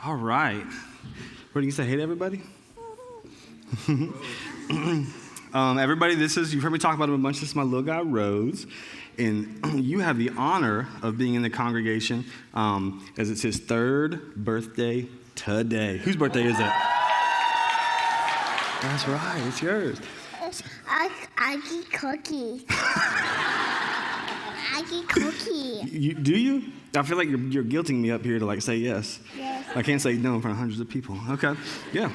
All right. What do you say? Hey to everybody? Everybody, you've heard me talk about him a bunch. This is my little guy, Rose. And you have the honor of being in the congregation as it's his third birthday today. Whose birthday is it? That's right. It's yours. I get cookie. I get cookie. Do you? I feel like you're guilting me up here to say yes. Yes. I can't say no in front of hundreds of people. Okay. Yeah.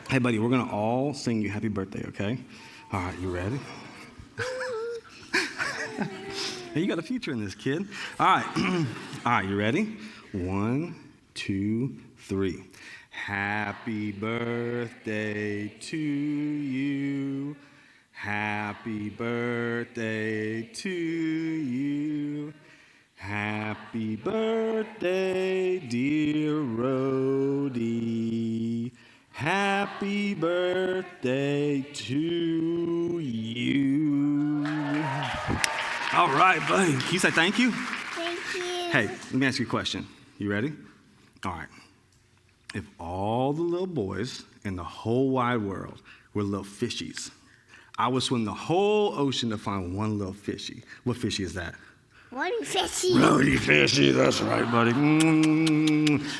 Hey, buddy, we're going to all sing you happy birthday, okay? All right, you ready? Hey, you got a future in this, kid. All right. All right, you ready? 1, 2, 3. Happy birthday to you. Happy birthday to you. Happy birthday, dear Rhodey. Happy birthday to you. All right, buddy. Can you say thank you? Thank you. Hey, let me ask you a question. You ready? All right. If all the little boys in the whole wide world were little fishies, I would swim the whole ocean to find one little fishy. What fishy is that? Rhodey fishy. Rhodey fishy, that's right, buddy.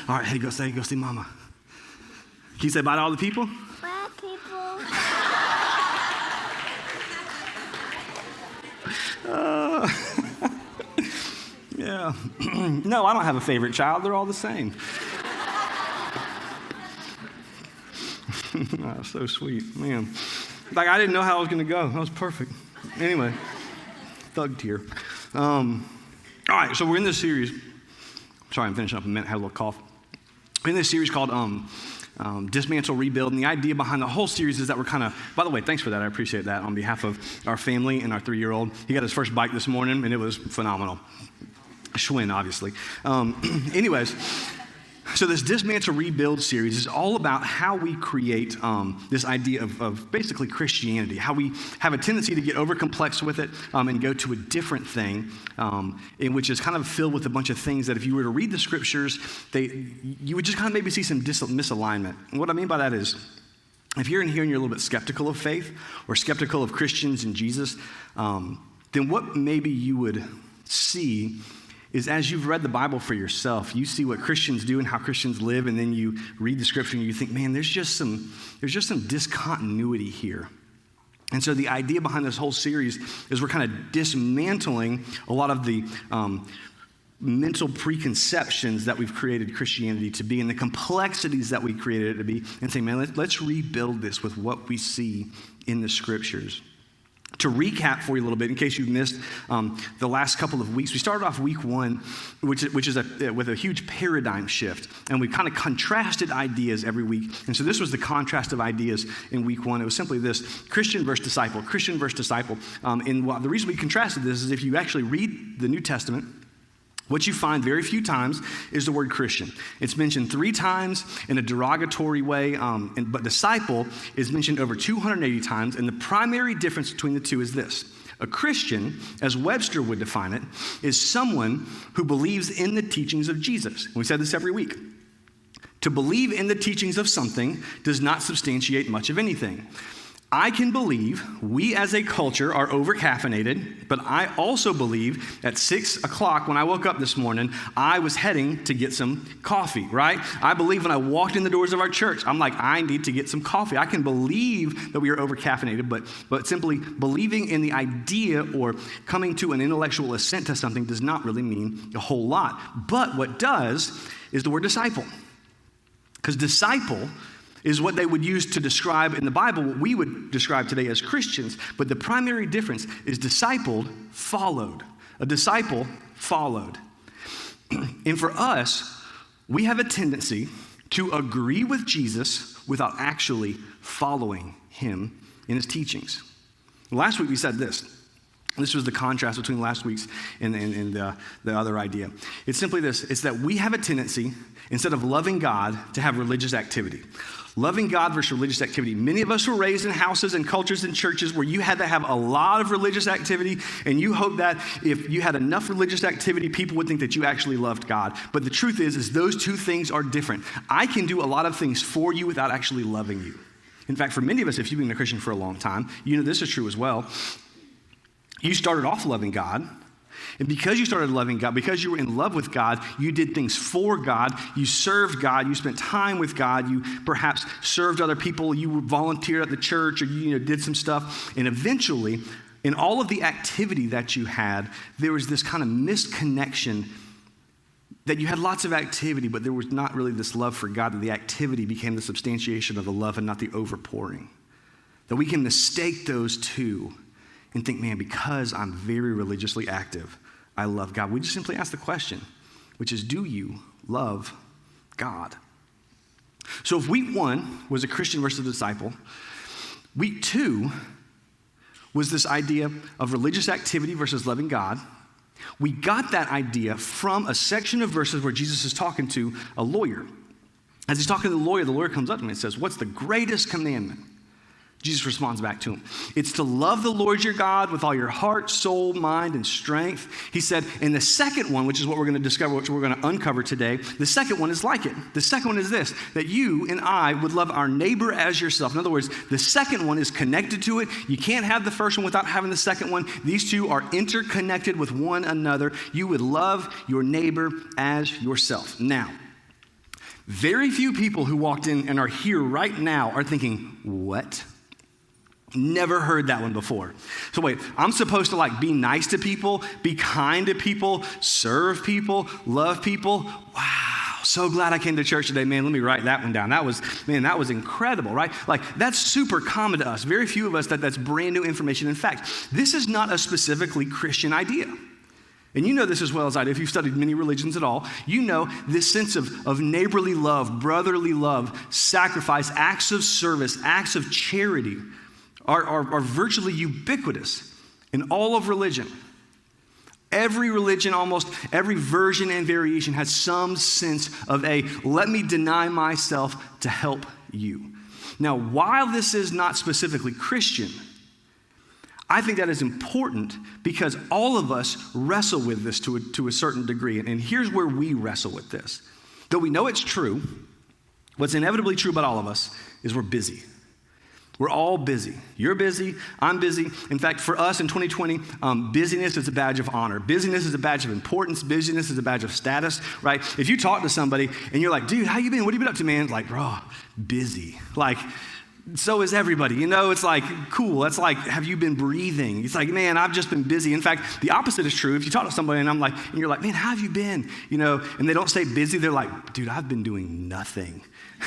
All right, hey, go see mama. Can you say bye to all the people? Bye, people. Yeah. No, I don't have a favorite child. They're all the same. Oh, so sweet, man. I didn't know how I was going to go. That was perfect. Anyway, thug tear. All right, so we're in this series. Sorry, I'm finishing up a minute. I had a little cough. We're in this series called Dismantle, Rebuild. And the idea behind the whole series is that we're kind of, by the way, thanks for that. I appreciate that on behalf of our family and our 3-year-old. He got his first bike this morning, and it was phenomenal. Schwinn, obviously. Anyways, so this Dismantle, Rebuild series is all about how we create this idea of basically Christianity, how we have a tendency to get over-complex with it and go to a different thing, in which is kind of filled with a bunch of things that if you were to read the scriptures, you would just kind of maybe see some misalignment. And what I mean by that is, if you're in here and you're a little bit skeptical of faith or skeptical of Christians and Jesus, then what maybe you would see is as you've read the Bible for yourself, you see what Christians do and how Christians live, and then you read the scripture and you think, man, there's just some discontinuity here. And so the idea behind this whole series is we're kind of dismantling a lot of the mental preconceptions that we've created Christianity to be and the complexities that we created it to be, and saying, man, let's rebuild this with what we see in the scriptures. To recap for you a little bit, in case you've missed the last couple of weeks, we started off week 1, which is with a huge paradigm shift, and we kind of contrasted ideas every week. And so this was the contrast of ideas in week 1. It was simply this: Christian versus disciple, Christian versus disciple. And the reason we contrasted this is if you actually read the New Testament, what you find very few times is the word Christian. It's mentioned 3 times in a derogatory way, but disciple is mentioned over 280 times, and the primary difference between the two is this. A Christian, as Webster would define it, is someone who believes in the teachings of Jesus. And we said this every week. To believe in the teachings of something does not substantiate much of anything. I can believe we as a culture are over-caffeinated, but I also believe at 6 o'clock when I woke up this morning, I was heading to get some coffee, right? I believe when I walked in the doors of our church, I'm like, I need to get some coffee. I can believe that we are over-caffeinated, but simply believing in the idea or coming to an intellectual assent to something does not really mean a whole lot. But what does is the word disciple. Because disciple is what they would use to describe in the Bible what we would describe today as Christians. But the primary difference is discipled, followed. A disciple followed. And for us, we have a tendency to agree with Jesus without actually following him in his teachings. Last week we said this. This was the contrast between last week's and the other idea. It's simply this. It's that we have a tendency, instead of loving God, to have religious activity. Loving God versus religious activity. Many of us were raised in houses and cultures and churches where you had to have a lot of religious activity, and you hope that if you had enough religious activity, people would think that you actually loved God. But the truth is those two things are different. I can do a lot of things for you without actually loving you. In fact, for many of us, if you've been a Christian for a long time, you know this is true as well. You started off loving God, and because you started loving God, because you were in love with God, you did things for God, you served God, you spent time with God, you perhaps served other people, you volunteered at the church, or you did some stuff, and eventually, in all of the activity that you had, there was this kind of misconnection that you had lots of activity, but there was not really this love for God, that the activity became the substantiation of the love and not the overpouring. That we can mistake those two and think, man, because I'm very religiously active, I love God. We just simply ask the question, which is, do you love God? So if week 1 was a Christian versus a disciple, week 2 was this idea of religious activity versus loving God. We got that idea from a section of verses where Jesus is talking to a lawyer. As he's talking to the lawyer comes up to him and says, what's the greatest commandment? Jesus responds back to him. It's to love the Lord your God with all your heart, soul, mind, and strength. He said, and the second one, which is what we're going to discover, which we're going to uncover today, the second one is like it. The second one is this, that you and I would love our neighbor as yourself. In other words, the second one is connected to it. You can't have the first one without having the second one. These two are interconnected with one another. You would love your neighbor as yourself. Now, very few people who walked in and are here right now are thinking, what? Never heard that one before. So wait, I'm supposed to be nice to people, be kind to people, serve people, love people. Wow, so glad I came to church today, man. Let me write that one down. That was incredible, right? That's super common to us. Very few of us that's brand new information. In fact, this is not a specifically Christian idea. And you know this as well as I do. If you've studied many religions at all, you know this sense of neighborly love, brotherly love, sacrifice, acts of service, acts of charity are virtually ubiquitous in all of religion. Every religion, almost every version and variation has some sense of let me deny myself to help you. Now, while this is not specifically Christian, I think that is important because all of us wrestle with this to a certain degree. And here's where we wrestle with this. Though we know it's true, what's inevitably true about all of us is we're busy. We're all busy. You're busy. I'm busy. In fact, for us in 2020, busyness is a badge of honor. Busyness is a badge of importance. Busyness is a badge of status, right? If you talk to somebody and you're like, dude, how you been? What have you been up to, man? Bro, busy. So is everybody. It's cool. That's have you been breathing? It's man, I've just been busy. In fact, the opposite is true. If you talk to somebody and you're like, man, how have you been? And they don't say busy, they're like, dude, I've been doing nothing.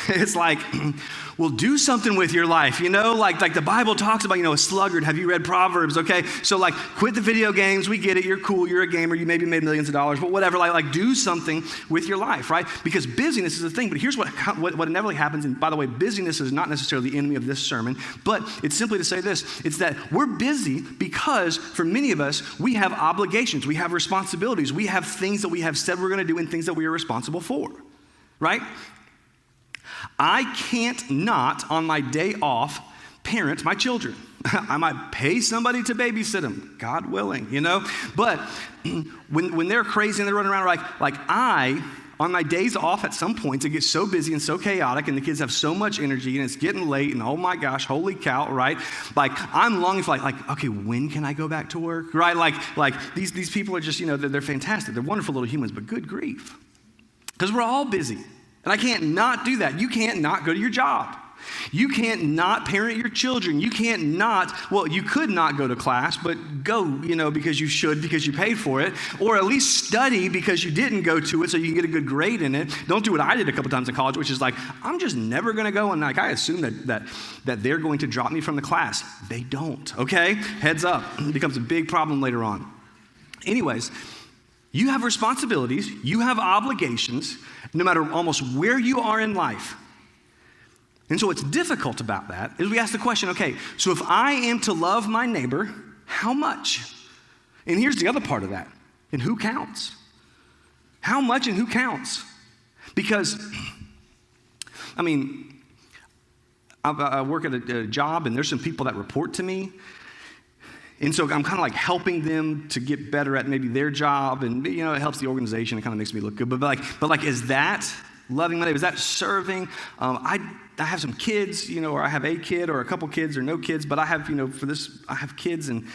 It's well, do something with your life, like the Bible talks about, a sluggard. Have you read Proverbs? Okay. So quit the video games. We get it. You're cool. You're a gamer. You maybe made millions of dollars, but whatever, do something with your life, right? Because busyness is a thing, but here's what inevitably happens. And by the way, busyness is not necessarily the enemy of this sermon, but it's simply to say this. It's that we're busy because for many of us, we have obligations. We have responsibilities. We have things that we have said we're going to do and things that we are responsible for, right? I can't not, on my day off, parent my children. I might pay somebody to babysit them, God willing, But when they're crazy and they're running around on my days off at some points, it gets so busy and so chaotic and the kids have so much energy and it's getting late and oh my gosh, holy cow, right? I'm longing for okay, when can I go back to work, right? These people are just, they're fantastic. They're wonderful little humans, but good grief. Because we're all busy. And I can't not do that. You can't not go to your job. You can't not parent your children. You can't not, you could not go to class, but go, because you should, because you paid for it. Or at least study because you didn't go to it so you can get a good grade in it. Don't do what I did a couple times in college, which is I'm just never going to go. And I assume that they're going to drop me from the class. They don't, okay? Heads up. It becomes a big problem later on. Anyways, you have responsibilities. You have obligations, no matter almost where you are in life. And so what's difficult about that is we ask the question, okay, so if I am to love my neighbor, how much? And here's the other part of that. And who counts? How much and who counts? Because, I mean, I work at a job, and there's some people that report to me. And so I'm kind of like helping them to get better at maybe their job, and it helps the organization. It kind of makes me look good. But is that loving my neighbor? Is that serving? I have some kids, or I have a kid or a couple kids or no kids, but I have, for this, I have kids, and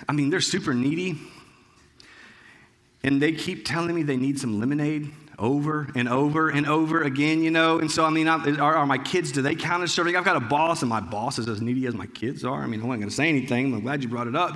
I mean, they're super needy. And they keep telling me they need some lemonade over and over and over again, And so, I mean, are my kids, do they count as serving? I've got a boss, and my boss is as needy as my kids are. I mean, I wasn't going to say anything. I'm glad you brought it up,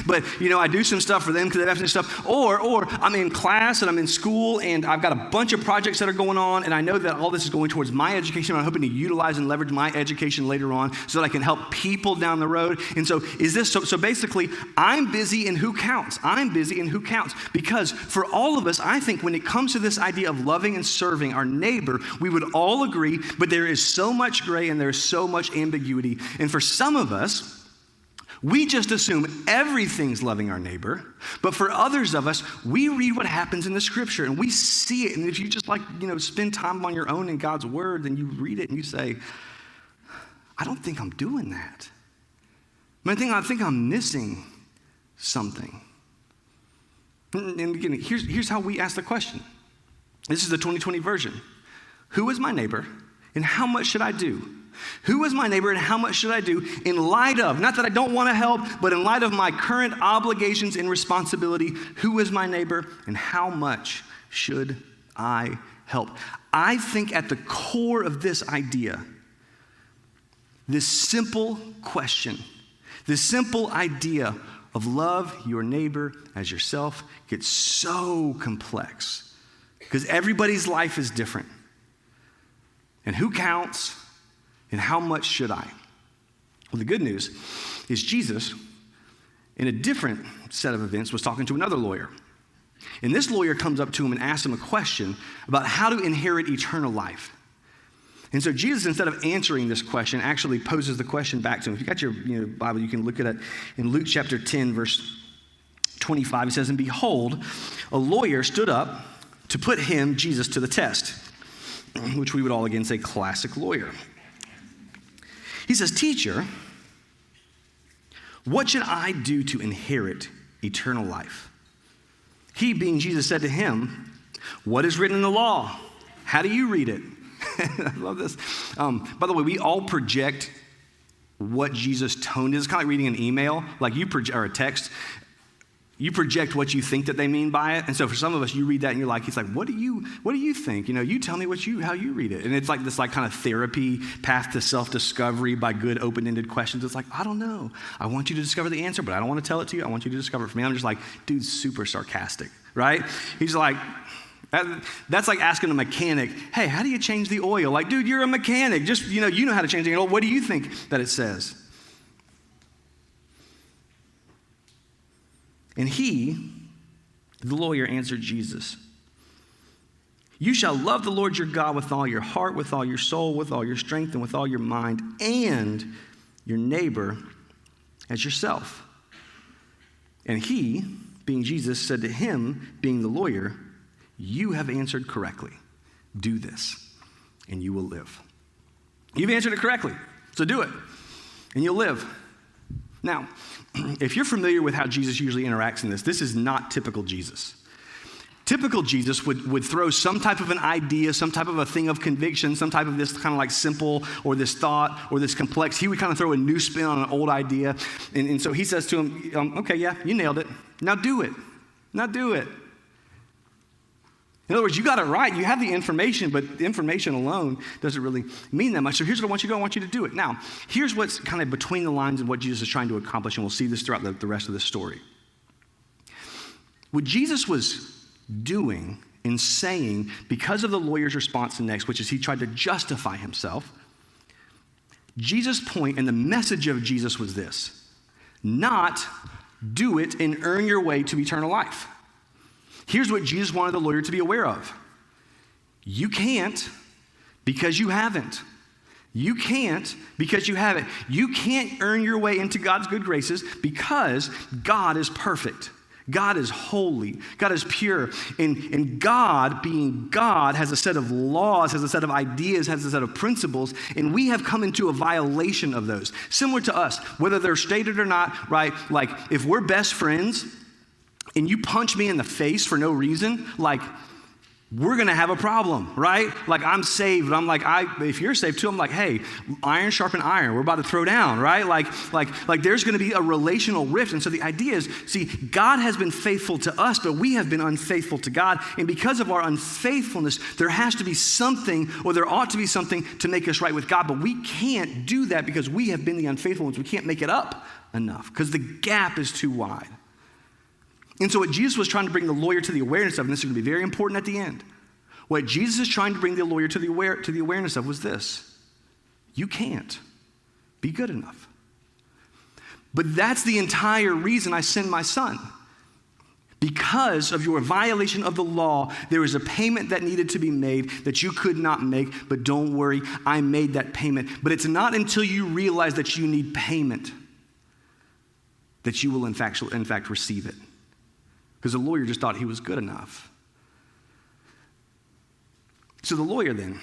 But, I do some stuff for them because they have some stuff. Or I'm in class and I'm in school, and I've got a bunch of projects that are going on, and I know that all this is going towards my education. I'm hoping to utilize and leverage my education later on so that I can help people down the road. And so so basically, I'm busy, and who counts? I'm busy, and who counts? Because for all of us, I think when it comes to this idea of loving and serving our neighbor, we would all agree, but there is so much gray and there's so much ambiguity. And for some of us, we just assume everything's loving our neighbor. But for others of us, we read what happens in the scripture and we see it. And if you just spend time on your own in God's word, then you read it and you say, I don't think I'm doing that. I think I'm missing something. And again, here's how we ask the question. This is the 2020 version. Who is my neighbor, and how much should I do? Who is my neighbor, and how much should I do in light of, not that I don't want to help, but in light of my current obligations and responsibility, who is my neighbor, and how much should I help? I think at the core of this idea, this simple question, this simple idea of love your neighbor as yourself gets so complex. Because everybody's life is different. And who counts, and how much should I? Well, the good news is Jesus, in a different set of events, was talking to another lawyer. And this lawyer comes up to him and asks him a question about how to inherit eternal life. And so Jesus, instead of answering this question, actually poses the question back to him. If you got your Bible, you can look at it in Luke chapter 10, verse 25. It says, "And behold, a lawyer stood up to put him, Jesus, to the test," which we would all again say classic lawyer. He says, "Teacher, what should I do to inherit eternal life?" He, being Jesus, said to him, "What is written in the law? How do you read it?" I love this. By the way, we all project what Jesus' tone is. It's kind of like reading an email, or a text. You project what you think that they mean by it. And so for some of us, you read that and you're like, he's like, what do you think? You tell me how you read it. And it's like this kind of therapy path to self-discovery by good open-ended questions. It's like, I don't know. I want you to discover the answer, but I don't want to tell it to you. I want you to discover it for me. I'm just like, dude's super sarcastic, right? He's like, that's like asking a mechanic, hey, how do you change the oil? Like, dude, you're a mechanic. Just, you know how to change the oil. What do you think that it says? And he, the lawyer, answered Jesus, "You shall love the Lord your God with all your heart, with all your soul, with all your strength, and with all your mind, and your neighbor as yourself." And he, being Jesus, said to him, being the lawyer, "You have answered correctly. Do this, and you will live." You've answered it correctly, so do it, and you'll live. Now, if you're familiar with how Jesus usually interacts in this is not typical Jesus. Typical Jesus would throw some type of an idea, some type of a thing of conviction, some type of this kind of like simple or this thought or this complex. He would kind of throw a new spin on an old idea. And so he says to him, okay, yeah, you nailed it. Now do it. Now do it. In other words, you got it right. You have the information, but the information alone doesn't really mean that much. So here's what I want you to do. I want you to do it. Now, here's what's kind of between the lines of what Jesus is trying to accomplish, and we'll see this throughout the rest of the story. What Jesus was doing and saying, because of the lawyer's response to next, which is he tried to justify himself, Jesus' point and the message of Jesus was this: not do it and earn your way to eternal life. Here's what Jesus wanted the lawyer to be aware of. You can't because you haven't. You can't because you haven't. You can't earn your way into God's good graces because God is perfect. God is holy. God is pure. And God, being God, has a set of laws, has a set of ideas, has a set of principles, and we have come into a violation of those. Similar to us, whether they're stated or not, right? Like, if we're best friends and you punch me in the face for no reason, like, we're going to have a problem, right? Like, I'm saved. I'm like, if you're saved too, I'm like, hey, iron sharpen iron. We're about to throw down, right? Like there's going to be a relational rift. And so the idea is, see, God has been faithful to us, but we have been unfaithful to God. And because of our unfaithfulness, there has to be something, or there ought to be something to make us right with God. But we can't do that because we have been the unfaithful ones. We can't make it up enough because the gap is too wide. And so what Jesus was trying to bring the lawyer to the awareness of, and this is going to be very important at the end, what Jesus is trying to bring the lawyer to the awareness of was this: you can't be good enough. But that's the entire reason I send my son. Because of your violation of the law, there was a payment that needed to be made that you could not make, but don't worry, I made that payment. But it's not until you realize that you need payment that you will in fact receive it. Because the lawyer just thought he was good enough. So the lawyer then,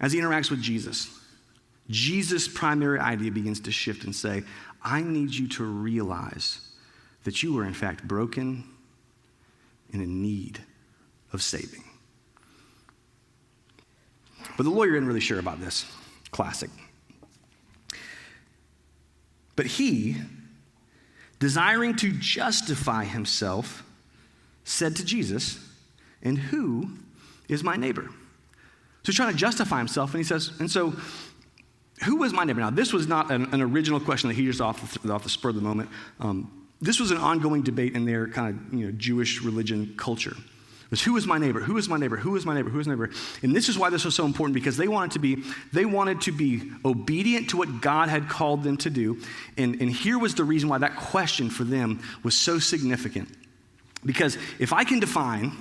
as he interacts with Jesus' primary idea begins to shift and say, I need you to realize that you are in fact broken and in need of saving. But the lawyer isn't really sure about this. Classic. But he, desiring to justify himself, said to Jesus, and who is my neighbor? So he's trying to justify himself, and he says, and so who was my neighbor? Now, this was not an original question that he just off the spur of the moment. This was an ongoing debate in their kind of Jewish religion culture. It was, who is my neighbor? Who is my neighbor? Who is my neighbor? Who is my neighbor? And this is why this was so important, because they wanted to be obedient to what God had called them to do. And here was the reason why that question for them was so significant. Because if I can define,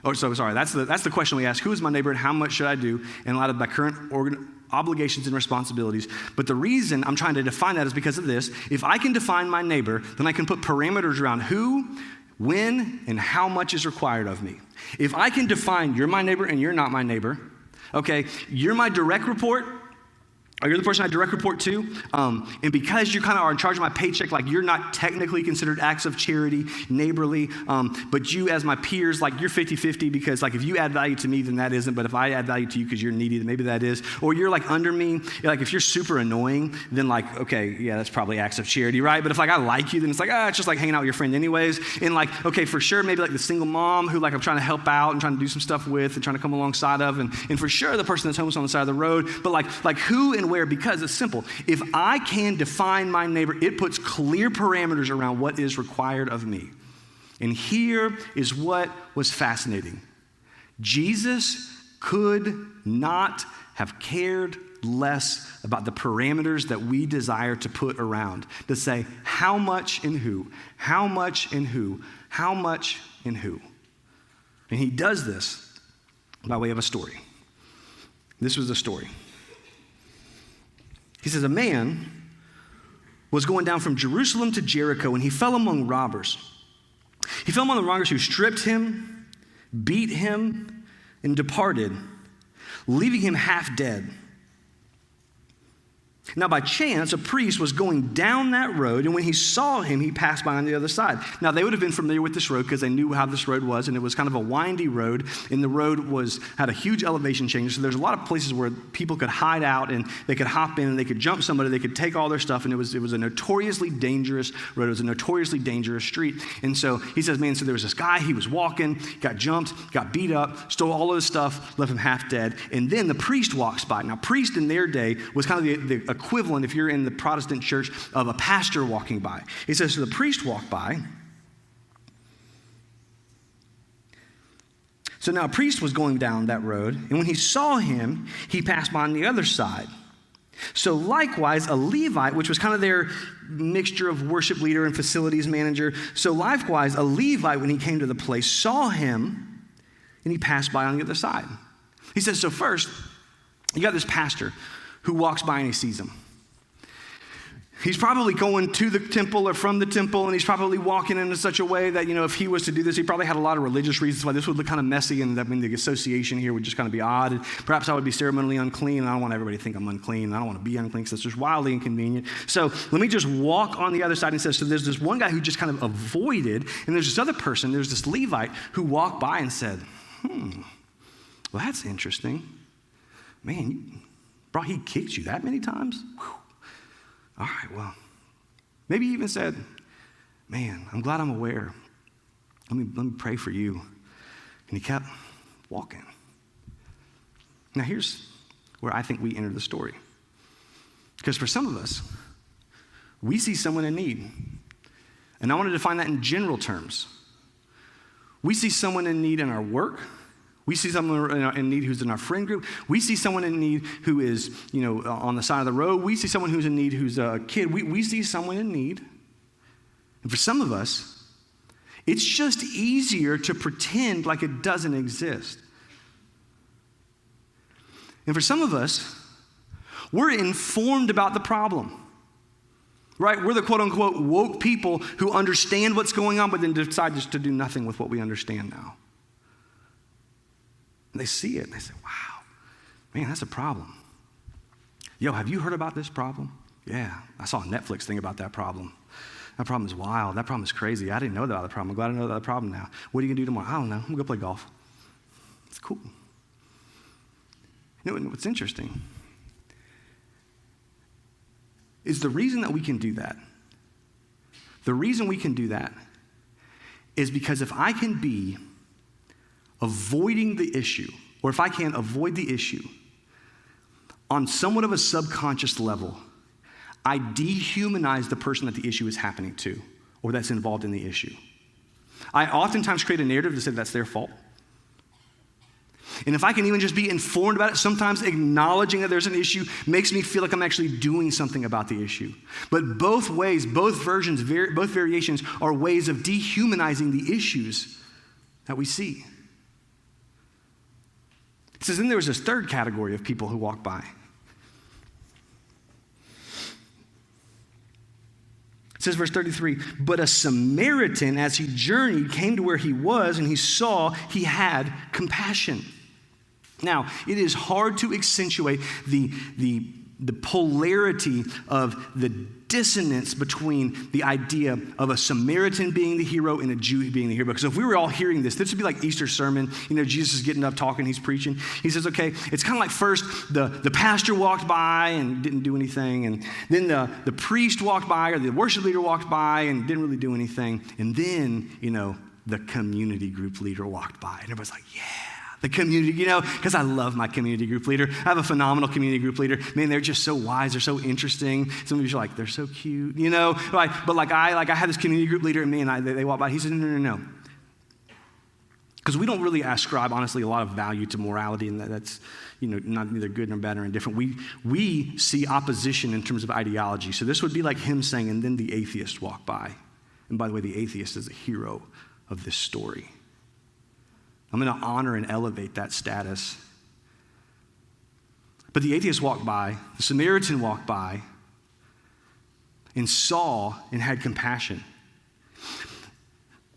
that's the question we ask: who is my neighbor and how much should I do in light of my current obligations and responsibilities? But the reason I'm trying to define that is because of this. If I can define my neighbor, then I can put parameters around who, when, and how much is required of me. If I can define you're my neighbor and you're not my neighbor, okay, you're my direct report, or you're the person I direct report to, and because you kind of are in charge of my paycheck, like you're not technically considered acts of charity, neighborly, but you as my peers, like you're 50-50, because like if you add value to me, then that isn't, but if I add value to you because you're needy, then maybe that is. Or you're like under me, like if you're super annoying, then like, okay, yeah, that's probably acts of charity, right? But if like I like you, then it's like, it's just like hanging out with your friend anyways. And like, okay, for sure, maybe like the single mom who like I'm trying to help out and trying to do some stuff with and trying to come alongside of, and for sure the person that's homeless on the side of the road, but like who and where, because it's simple. If I can define my neighbor, it puts clear parameters around what is required of me. And here is what was fascinating. Jesus could not have cared less about the parameters that we desire to put around, to say how much and who, how much and who, how much and who. And he does this by way of a story. This was the story. He says, a man was going down from Jerusalem to Jericho, and he fell among robbers. He fell among the robbers who stripped him, beat him, and departed, leaving him half dead. Now, by chance, a priest was going down that road, and when he saw him, he passed by on the other side. Now, they would have been familiar with this road because they knew how this road was, and it was kind of a windy road, and the road had a huge elevation change, so there's a lot of places where people could hide out, and they could hop in, and they could jump somebody, they could take all their stuff, and it was a notoriously dangerous road. It was a notoriously dangerous street. And so he says, man, so there was this guy, he was walking, got jumped, got beat up, stole all of his stuff, left him half dead, and then the priest walks by. Now, priest in their day was kind of the equivalent, if you're in the Protestant church, of a pastor walking by. He says, so the priest walked by. So now a priest was going down that road, and when he saw him, he passed by on the other side. So likewise, a Levite, which was kind of their mixture of worship leader and facilities manager, so likewise, a Levite, when he came to the place, saw him, and he passed by on the other side. He says, so first, You got this pastor who walks by and he sees him. He's probably going to the temple or from the temple, and he's probably walking in such a way that, if he was to do this, he probably had a lot of religious reasons why this would look kind of messy, and the association here would just kind of be odd. And perhaps I would be ceremonially unclean, and I don't want everybody to think I'm unclean, and I don't want to be unclean because that's just wildly inconvenient. So let me just walk on the other side. And he says, so there's this one guy who just kind of avoided, and there's this other person, there's this Levite who walked by and said, well, that's interesting. Man, bro, he kicked you that many times? Whew. All right, well, maybe he even said, man, I'm glad I'm aware. Let me pray for you. And he kept walking. Now here's where I think we enter the story. Because for some of us, we see someone in need. And I want to define that in general terms. We see someone in need in our work. We see someone in need who's in our friend group. We see someone in need who is, on the side of the road. We see someone who's in need who's a kid. We see someone in need. And for some of us, it's just easier to pretend like it doesn't exist. And for some of us, we're informed about the problem. Right? We're the quote-unquote woke people who understand what's going on, but then decide just to do nothing with what we understand now. And they see it and they say, wow, man, that's a problem. Yo, have you heard about this problem? Yeah, I saw a Netflix thing about that problem. That problem is wild. That problem is crazy. I didn't know about the problem. I'm glad I know about the problem now. What are you going to do tomorrow? I don't know. I'm going to go play golf. It's cool. What's interesting is the reason that we can do that. The reason we can do that is because if I can be avoiding the issue, or if I can avoid the issue on somewhat of a subconscious level, I dehumanize the person that the issue is happening to or that's involved in the issue. I oftentimes create a narrative to say that's their fault. And if I can even just be informed about it, sometimes acknowledging that there's an issue makes me feel like I'm actually doing something about the issue. But both ways, both versions, both variations are ways of dehumanizing the issues that we see. It says then there was this third category of people who walked by. It says, verse 33, but a Samaritan, as he journeyed, came to where he was, and he saw he had compassion. Now, it is hard to accentuate the polarity of the dissonance between the idea of a Samaritan being the hero and a Jew being the hero. Because if we were all hearing this would be like Easter sermon. Jesus is getting up talking, he's preaching. He says, okay, it's kind of like first the pastor walked by and didn't do anything. And then the priest walked by, or the worship leader walked by and didn't really do anything. And then, the community group leader walked by. And everybody's like, yeah. The community, because I love my community group leader. I have a phenomenal community group leader. Man, they're just so wise. They're so interesting. Some of you are like, they're so cute, But I had this community group leader, and man, they walked by. He said, no. Because we don't really ascribe, honestly, a lot of value to morality, and that's, not neither good nor bad or indifferent. We see opposition in terms of ideology. So this would be like him saying, and then the atheist walked by. And by the way, the atheist is the hero of this story. I'm going to honor and elevate that status. But the atheist walked by, the Samaritan walked by, and saw and had compassion.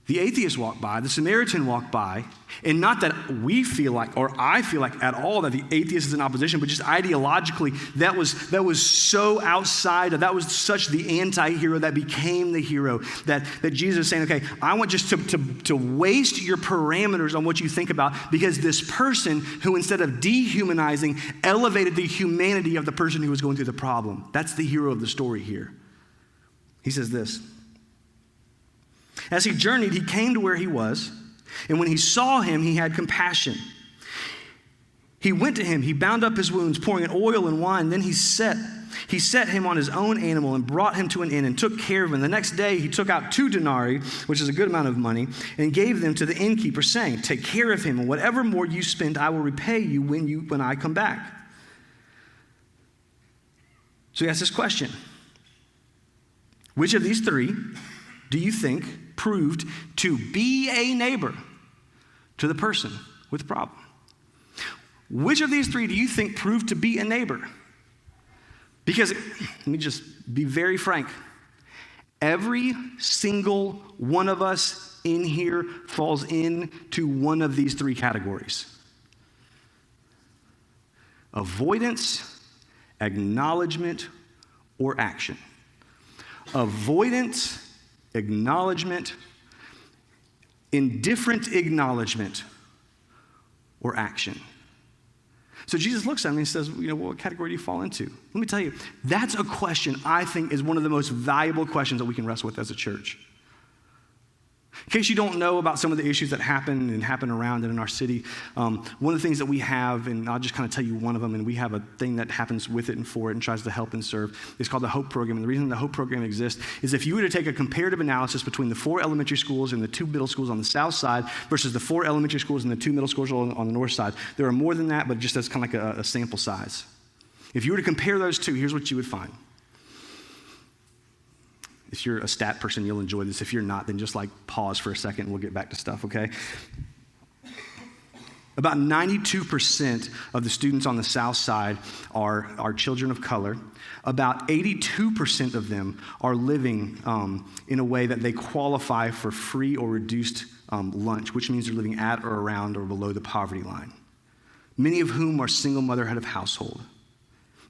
The atheist walked by, the Samaritan walked by, and not that we feel like, or I feel like at all, that the atheist is in opposition, but just ideologically, that was so outside of, that was such the anti-hero that became the hero, that Jesus is saying, okay, I want just to waste your parameters on what you think about, because this person who, instead of dehumanizing, elevated the humanity of the person who was going through the problem. That's the hero of the story here. He says this. As he journeyed, he came to where he was, and when he saw him, he had compassion. He went to him, he bound up his wounds, pouring in oil and wine. Then he set him on his own animal and brought him to an inn and took care of him. The next day he took out 2 denarii, which is a good amount of money, and gave them to the innkeeper, saying, take care of him, and whatever more you spend, I will repay you when I come back. So he asked this question. Which of these 3 do you think proved to be a neighbor to the person with the problem? Which of these three do you think proved to be a neighbor? Because, let me just be very frank. Every single one of us in here falls into one of these three categories. Avoidance, acknowledgement, or action. Avoidance, acknowledgement, indifferent acknowledgement, or action. So Jesus looks at him and he says, what category do you fall into? Let me tell you, that's a question I think is one of the most valuable questions that we can wrestle with as a church. In case you don't know about some of the issues that happen around and in our city, one of the things that we have, and I'll just kind of tell you one of them, and we have a thing that happens with it and for it and tries to help and serve. It's called the HOPE program. And the reason the HOPE program exists is if you were to take a comparative analysis between the 4 elementary schools and the 2 middle schools on the south side versus the 4 elementary schools and the 2 middle schools on the north side, there are more than that, but just as kind of like a sample size. If you were to compare those two, here's what you would find. If you're a stat person, you'll enjoy this. If you're not, then just pause for a second and we'll get back to stuff, okay? About 92% of the students on the south side are children of color. About 82% of them are living in a way that they qualify for free or reduced lunch, which means they're living at or around or below the poverty line. Many of whom are single mother head of household.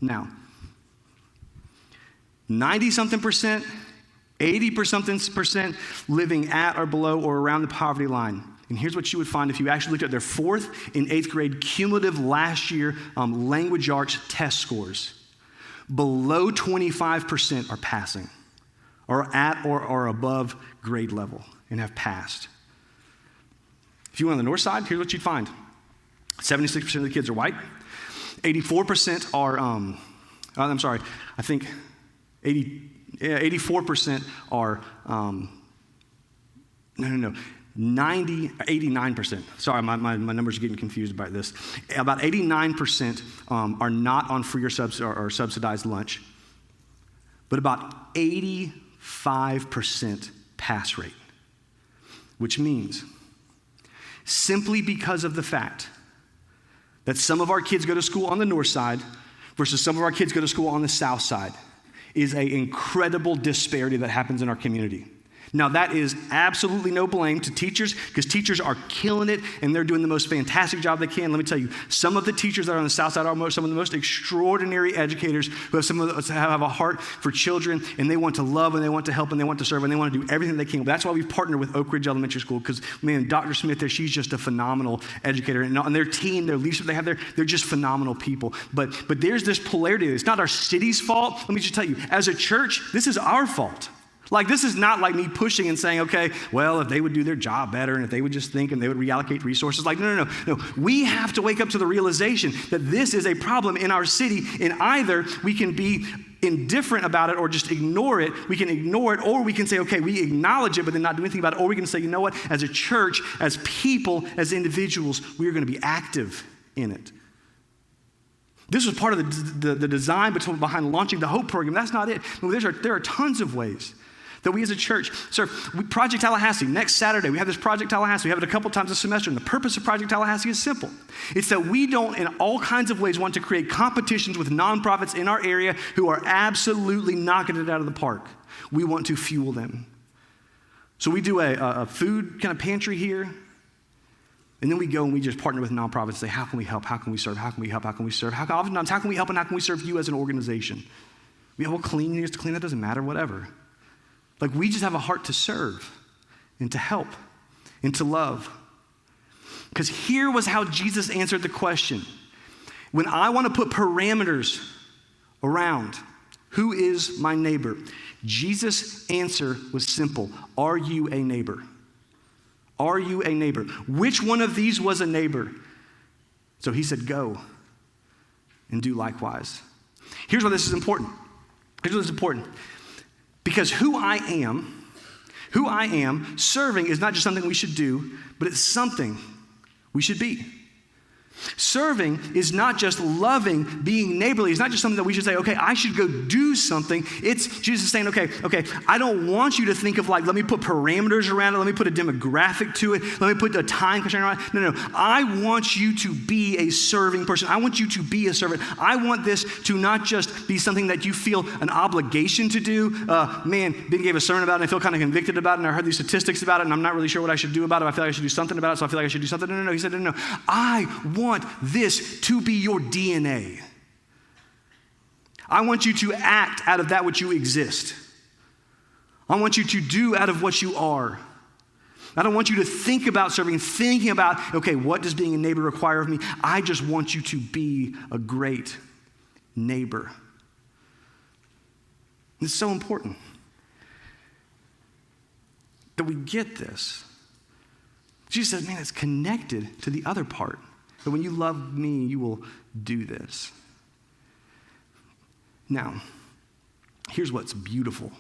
Now, 90-something percent, 80% living at or below or around the poverty line. And here's what you would find if you actually looked at their 4th and 8th grade cumulative last year language arts test scores. Below 25% are passing, or at or above grade level and have passed. If you went on the north side, here's what you'd find. 76% of the kids are white. 84% are, 84% are, 89%. Sorry, my numbers are getting confused by this. About 89% are not on free or subsidized lunch, but about 85% pass rate, which means simply because of the fact that some of our kids go to school on the north side versus some of our kids go to school on the south side is an incredible disparity that happens in our community. Now, that is absolutely no blame to teachers because teachers are killing it and they're doing the most fantastic job they can. Let me tell you, some of the teachers that are on the south side are some of the most extraordinary educators who have a heart for children and they want to love and they want to help and they want to serve and they want to do everything they can. That's why we've partnered with Oak Ridge Elementary School because, man, Dr. Smith there, she's just a phenomenal educator. And on their team, their leadership they have there, they're just phenomenal people. But there's this polarity. It's not our city's fault. Let me just tell you, as a church, this is our fault. This is not like me pushing and saying, okay, well, if they would do their job better and if they would just think and they would reallocate resources. No. We have to wake up to the realization that this is a problem in our city, and either we can be indifferent about it or just ignore it. We can ignore it, or we can say, okay, we acknowledge it but then not do anything about it, or we can say, you know what, as a church, as people, as individuals, we are going to be active in it. This was part of the design behind launching the HOPE program. That's not it. There are tons of ways that we as a church serve. Project Tallahassee, next Saturday, we have this Project Tallahassee. We have it a couple times a semester, and the purpose of Project Tallahassee is simple. It's that we don't, in all kinds of ways, want to create competitions with nonprofits in our area who are absolutely knocking it out of the park. We want to fuel them. So we do a food kind of pantry here, and then we go and we just partner with nonprofits and say, how can we help? How can we serve? How can we help? How can we serve? Oftentimes, how can we help and how can we serve you as an organization? We'll clean, you to clean, that doesn't matter, whatever. We just have a heart to serve and to help and to love. Because here was how Jesus answered the question. When I want to put parameters around who is my neighbor, Jesus' answer was simple. Are you a neighbor? Are you a neighbor? Which one of these was a neighbor? So he said, go and do likewise. Here's why this is important. Because who I am, serving is not just something we should do, but it's something we should be. Serving is not just loving, being neighborly. It's not just something that we should say, okay, I should go do something. It's Jesus saying, okay, I don't want you to think of like, let me put parameters around it. Let me put a demographic to it. Let me put a time constraint around it. No. I want you to be a serving person. I want you to be a servant. I want this to not just be something that you feel an obligation to do. Ben gave a sermon about it, and I feel kind of convicted about it, and I heard these statistics about it, and I'm not really sure what I should do about it. I feel like I should do something about it, so I feel like I should do something. No. He said, no. I want this to be your DNA. I want you to act out of that which you exist. I want you to do out of what you are. I don't want you to think about serving, thinking about, okay, what does being a neighbor require of me? I just want you to be a great neighbor. It's so important that we get this. Jesus says, man, it's connected to the other part. That when you love me, you will do this. Now, here's what's beautiful.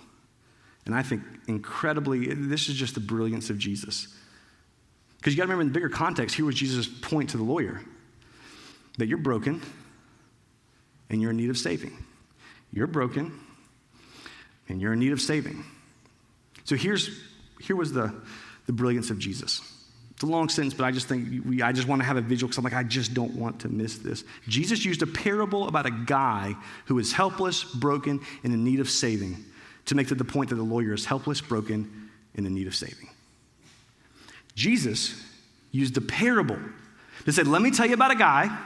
And I think incredibly, this is just the brilliance of Jesus. Because you got to remember in the bigger context, here was Jesus' point to the lawyer. That you're broken and you're in need of saving. You're broken and you're in need of saving. So here was the brilliance of Jesus. It's a long sentence, but I just think I just want to have a visual because I'm like, I just don't want to miss this. Jesus used a parable about a guy who is helpless, broken, and in need of saving to make the point that the lawyer is helpless, broken, and in need of saving. Jesus used a parable to say, let me tell you about a guy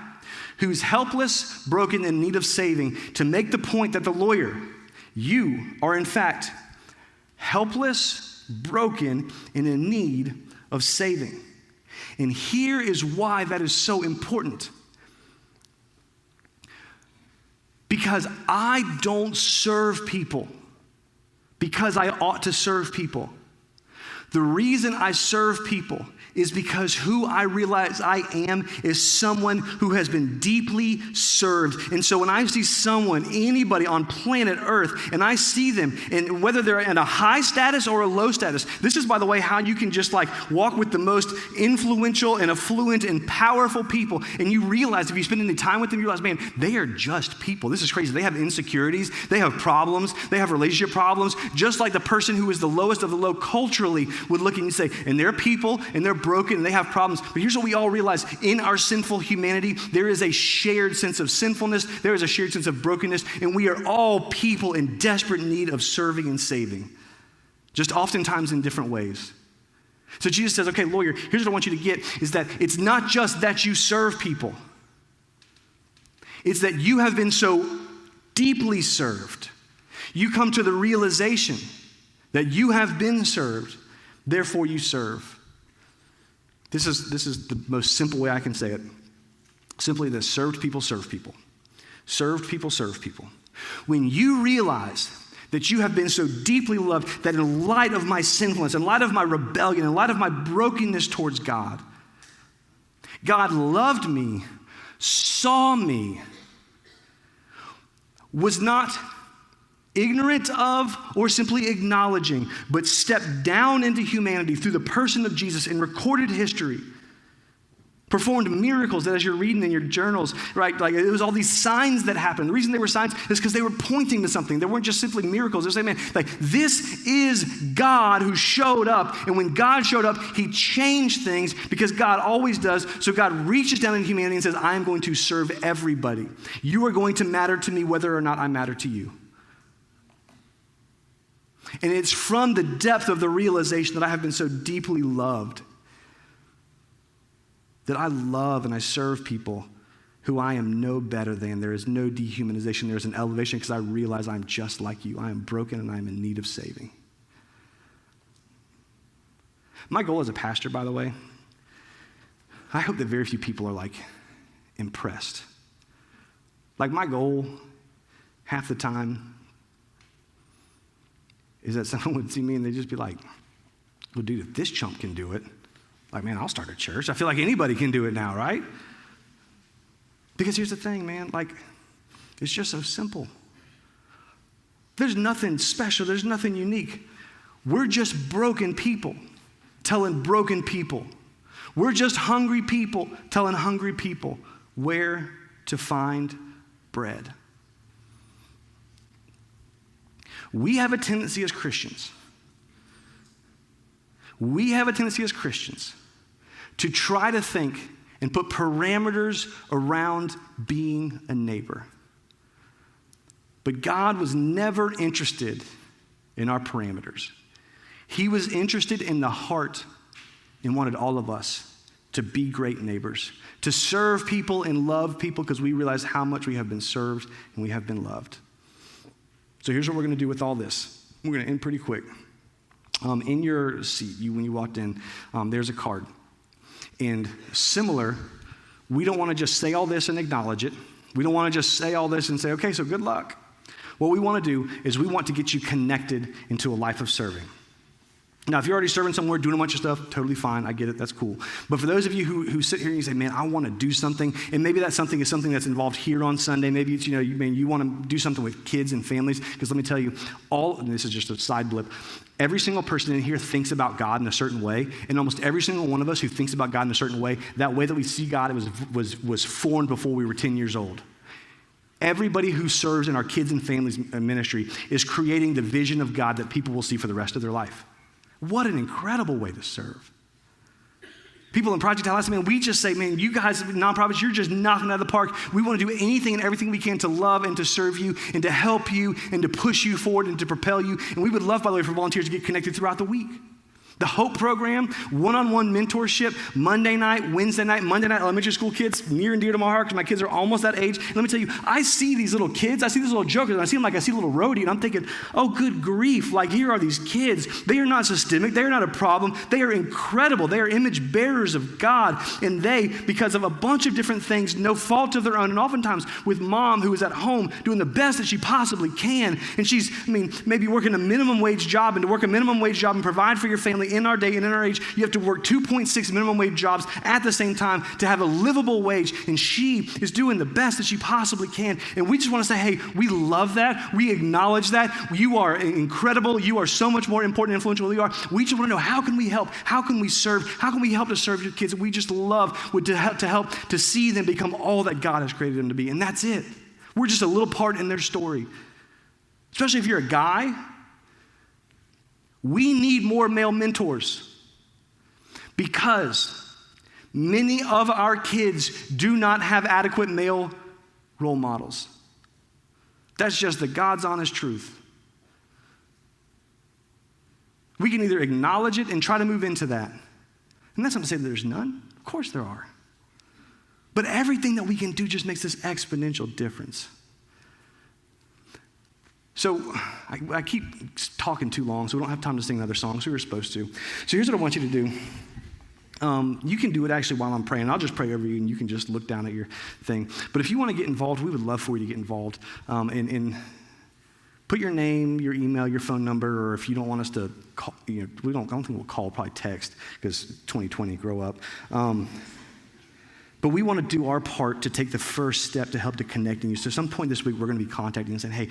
who's helpless, broken, and in need of saving to make the point that the lawyer, you are in fact helpless, broken, and in need of saving. And here is why that is so important. Because I don't serve people because I ought to serve people. The reason I serve people is because who I realize I am is someone who has been deeply served. And so when I see someone, anybody on planet Earth, and I see them, and whether they're in a high status or a low status, this is, by the way, how you can just like walk with the most influential and affluent and powerful people. And you realize if you spend any time with them, you realize, man, they are just people. This is crazy. They have insecurities. They have problems. They have relationship problems. Just like the person who is the lowest of the low culturally would look and say, and they're people, and they're broken, and they have problems. But here's what we all realize. In our sinful humanity, there is a shared sense of sinfulness. There is a shared sense of brokenness. And we are all people in desperate need of serving and saving. Just oftentimes in different ways. So Jesus says, okay, lawyer, here's what I want you to get, is that it's not just that you serve people. It's that you have been so deeply served. You come to the realization that you have been served, therefore you serve. This is the most simple way I can say it. Simply this: served people serve people. Served people serve people. When you realize that you have been so deeply loved that in light of my sinfulness, in light of my rebellion, in light of my brokenness towards God, God loved me, saw me, was not ignorant of or simply acknowledging, but stepped down into humanity through the person of Jesus in recorded history, performed miracles that as you're reading in your journals, right, like it was all these signs that happened. The reason they were signs is because they were pointing to something. They weren't just simply miracles. They're saying, man, like this is God who showed up, and when God showed up, he changed things because God always does. So God reaches down into humanity and says, I am going to serve everybody. You are going to matter to me whether or not I matter to you. And it's from the depth of the realization that I have been so deeply loved that I love and I serve people who I am no better than. There is no dehumanization. There is an elevation because I realize I'm just like you. I am broken and I am in need of saving. My goal as a pastor, by the way, I hope that very few people are like impressed. Like my goal half the time is that someone would see me and they'd just be like, well, dude, if this chump can do it, like, man, I'll start a church. I feel like anybody can do it now, right? Because here's the thing, man, like, it's just so simple. There's nothing special. There's nothing unique. We're just broken people telling broken people We're just hungry people telling hungry people where to find bread. We have a tendency as Christians to try to think and put parameters around being a neighbor. But God was never interested in our parameters. He was interested in the heart and wanted all of us to be great neighbors, to serve people and love people because we realize how much we have been served and we have been loved. So here's what we're going to do with all this. We're going to end pretty quick. In your seat, when you walked in, there's a card. And similar, we don't want to just say all this and acknowledge it. We don't want to just say all this and say, okay, so good luck. What we want to do is we want to get you connected into a life of serving. Now, if you're already serving somewhere, doing a bunch of stuff, totally fine. I get it. That's cool. But for those of you who sit here and you say, man, I want to do something, and maybe that something is something that's involved here on Sunday. Maybe it's, you want to do something with kids and families. Because let me tell you, and this is just a side blip, every single person in here thinks about God in a certain way. And almost every single one of us who thinks about God in a certain way, that way that we see God was formed before we were 10 years old. Everybody who serves in our kids and families ministry is creating the vision of God that people will see for the rest of their life. What an incredible way to serve. People in Project Tallahassee, man, we just say, man, you guys, nonprofits, you're just knocking it out of the park. We want to do anything and everything we can to love and to serve you and to help you and to push you forward and to propel you. And we would love, by the way, for volunteers to get connected throughout the week. The Hope Program, one-on-one mentorship, Monday night, Wednesday night, Monday night, elementary school kids, near and dear to my heart because my kids are almost that age. And let me tell you, I see these little kids, I see these little jokers, and I see them like I see a little roadie, and I'm thinking, oh, good grief, like here are these kids. They are not systemic. They are not a problem. They are incredible. They are image bearers of God, and they, because of a bunch of different things, no fault of their own, and oftentimes with mom who is at home doing the best that she possibly can, and she's, maybe working a minimum wage job, and to work a minimum wage job and provide for your family in our day and in our age, you have to work 2.6 minimum wage jobs at the same time to have a livable wage. And she is doing the best that she possibly can. And we just want to say, hey, we love that. We acknowledge that. You are incredible. You are so much more important and influential than we are. We just want to know, how can we help? How can we serve? How can we help to serve your kids? We just love to help to see them become all that God has created them to be. And that's it. We're just a little part in their story. Especially if you're a guy. We need more male mentors because many of our kids do not have adequate male role models. That's just the God's honest truth. We can either acknowledge it and try to move into that. And that's not to say that there's none. Of course there are. But everything that we can do just makes this exponential difference. So I keep talking too long, so we don't have time to sing another song, so we were supposed to. So here's what I want you to do. You can do it actually while I'm praying. I'll just pray over you, and you can just look down at your thing. But if you want to get involved, we would love for you to get involved. And put your name, your email, your phone number, or if you don't want us to call, I don't think we'll call, probably text, because 2020, grow up. But we want to do our part to take the first step to help to connecting you. So at some point this week, we're going to be contacting you and saying, hey,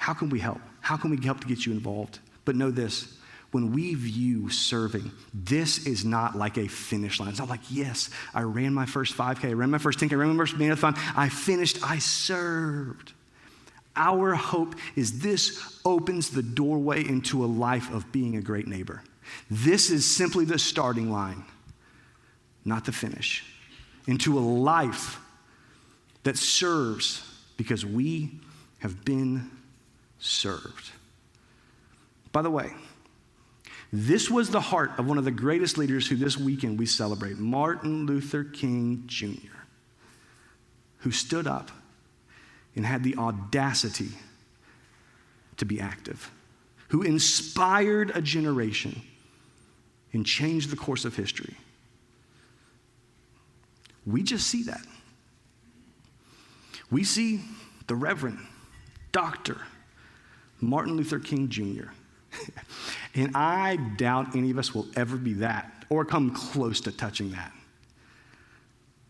how can we help? How can we help to get you involved? But know this, when we view serving, this is not like a finish line. It's not like, yes, I ran my first 5K, I ran my first 10K, I ran my first marathon, I finished, I served. Our hope is this opens the doorway into a life of being a great neighbor. This is simply the starting line, not the finish. Into a life that serves because we have been served. By the way, this was the heart of one of the greatest leaders who this weekend we celebrate, Martin Luther King Jr., who stood up and had the audacity to be active, who inspired a generation and changed the course of history. We just see that. We see the Reverend Dr. Martin Luther King Jr. And I doubt any of us will ever be that or come close to touching that.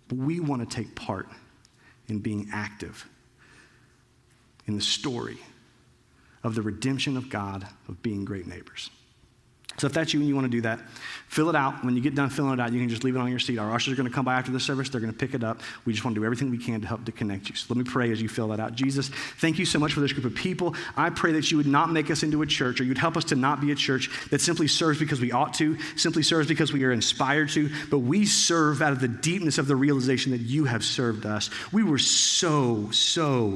But we want to take part in being active in the story of the redemption of God, of being great neighbors. So if that's you and you want to do that, fill it out. When you get done filling it out, you can just leave it on your seat. Our ushers are going to come by after the service. They're going to pick it up. We just want to do everything we can to help to connect you. So let me pray as you fill that out. Jesus, thank you so much for this group of people. I pray that you would not make us into a church, or you'd help us to not be a church that simply serves because we ought to, simply serves because we are inspired to, but we serve out of the deepness of the realization that you have served us. We were so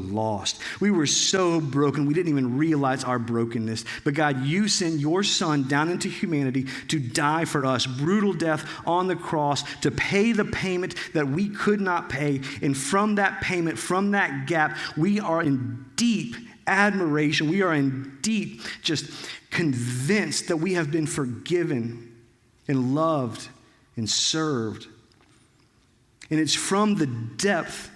lost. We were so broken. We didn't even realize our brokenness. But God, you sent your son down into humanity to die for us, brutal death on the cross, to pay the payment that we could not pay. And from that payment, from that gap, we are in deep admiration. We are in deep, just convinced that we have been forgiven and loved and served. And it's from the depth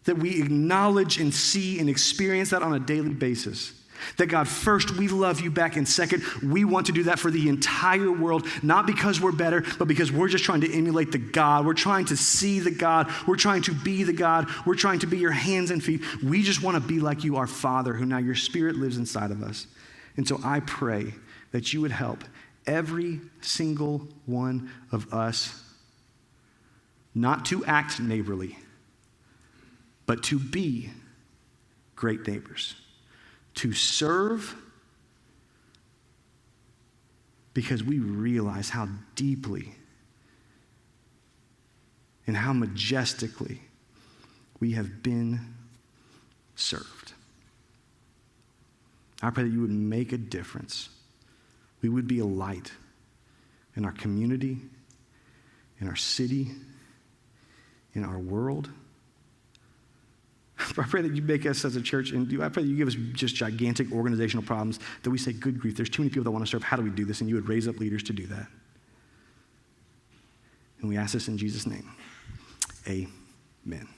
that we acknowledge and see and experience that on a daily basis. That God, first, we love you back, and second, we want to do that for the entire world, not because we're better, but because we're just trying to emulate the God. We're trying to see the God. We're trying to be the God. We're trying to be your hands and feet. We just want to be like you, our Father, who now your Spirit lives inside of us. And so I pray that you would help every single one of us not to act neighborly, but to be great neighbors. To serve because we realize how deeply and how majestically we have been served. I pray that you would make a difference. We would be a light in our community, in our city, in our world. I pray that you make us as a church, and I pray that you give us just gigantic organizational problems that we say, good grief, there's too many people that want to serve. How do we do this? And you would raise up leaders to do that. And we ask this in Jesus' name. Amen.